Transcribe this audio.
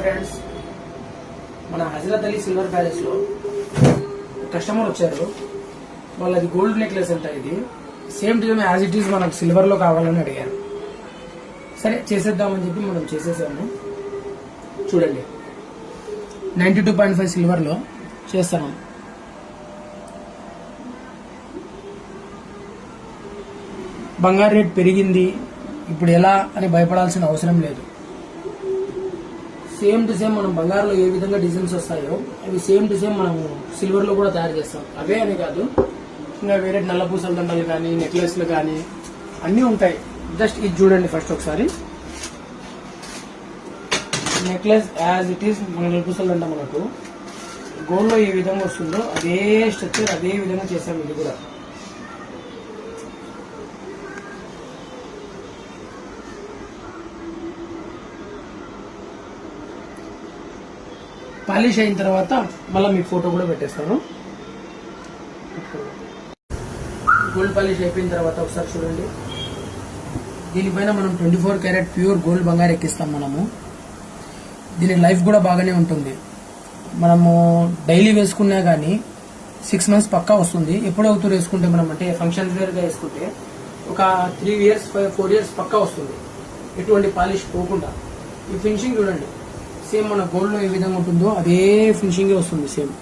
Friends, మన Hazrat Ali silver palace లో customer వచ్చారు. వాళ్ళది గోల్డ్ నెక్లెస్ అంట. ఇది same to same as it is మనకు సిల్వర్ లో కావాలని అడిగారు. సరే చేసేద్దామని చెప్పి మనం చేసేసాము. చూడండి, 92.5 సిల్వర్ లో చేస్తాను. బంగారు రేట్ పెరిగింది, ఇప్పుడు ఎలా అని భయపడాల్సిన అవసరం లేదు. సేమ్ టు సేమ్ మనం బంగారులో ఏ విధంగా డిజైన్స్ వస్తాయో అవి సేమ్ టు సేమ్ మనం సిల్వర్ లో కూడా తయారు చేస్తాం. అవే అని కాదు, ఇంకా వేరే నల్ల పూసల దండలు కానీ నెక్లెస్లు కానీ అన్నీ ఉంటాయి. జస్ట్ ఇది చూడండి ఫస్ట్ ఒకసారి. నెక్లెస్ యాజ్ ఇట్ ఈస్ మన నల్ల పూసల దండ మనకు గోల్డ్ లో ఏ విధంగా వస్తుందో అదే స్ట్రక్చర్ అదే విధంగా చేస్తాం. ఇది కూడా పాలిష్ అయిన తర్వాత మళ్ళీ మీకు ఫోటో కూడా పెట్టేస్తాను. గోల్డ్ పాలిష్ అయిపోయిన తర్వాత ఒకసారి చూడండి. దీనిపైన మనం 24 క్యారెట్ ప్యూర్ గోల్డ్ బంగారు ఎక్కిస్తాం. మనము దీని లైఫ్ కూడా బాగానే ఉంటుంది. మనము డైలీ వేసుకున్నా కానీ 6 మంత్స్ పక్కా వస్తుంది. ఎప్పుడవుతూ వేసుకుంటే మనం అంటే ఫంక్షన్స్ వేర్గా వేసుకుంటే ఒక 3 ఇయర్స్ 4 ఇయర్స్ పక్కా వస్తుంది, ఎటువంటి పాలిష్ పోకుండా. ఈ ఫినిషింగ్ చూడండి, సేమ్ మన గోల్డ్ లో ఏ విధంగా ఉంటుందో అదే ఫినిషింగ్ వస్తుంది సేమ్.